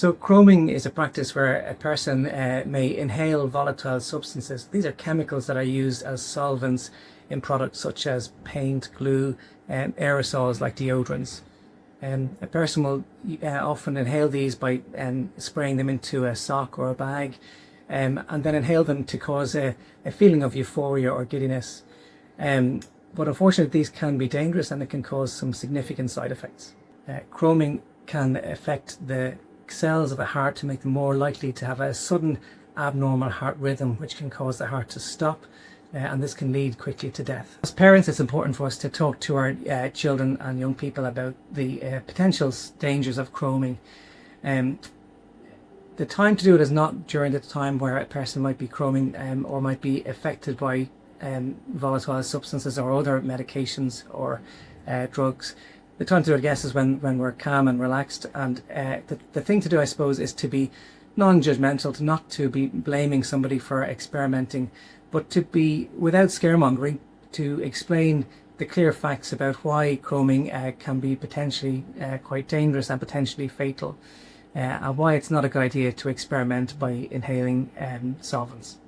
So chroming is a practice where a person may inhale volatile substances. These are chemicals that are used as solvents in products such as paint, glue, and aerosols like deodorants. A person will often inhale these by spraying them into a sock or a bag, and then inhale them to cause a feeling of euphoria or giddiness. But unfortunately, these can be dangerous and it can cause some significant side effects. Chroming can affect the cells of the heart to make them more likely to have a sudden abnormal heart rhythm, which can cause the heart to stop, and this can lead quickly to death. As parents, it's important for us to talk to our children and young people about the potential dangers of chroming. The time to do it is not during the time where a person might be chroming or might be affected by volatile substances or other medications or drugs. The time to do it, I guess, is when we're calm and relaxed, and the thing to do, I suppose, is to be non-judgmental, not to be blaming somebody for experimenting, but to be, without scaremongering, to explain the clear facts about why chroming can be potentially quite dangerous and potentially fatal, and why it's not a good idea to experiment by inhaling solvents.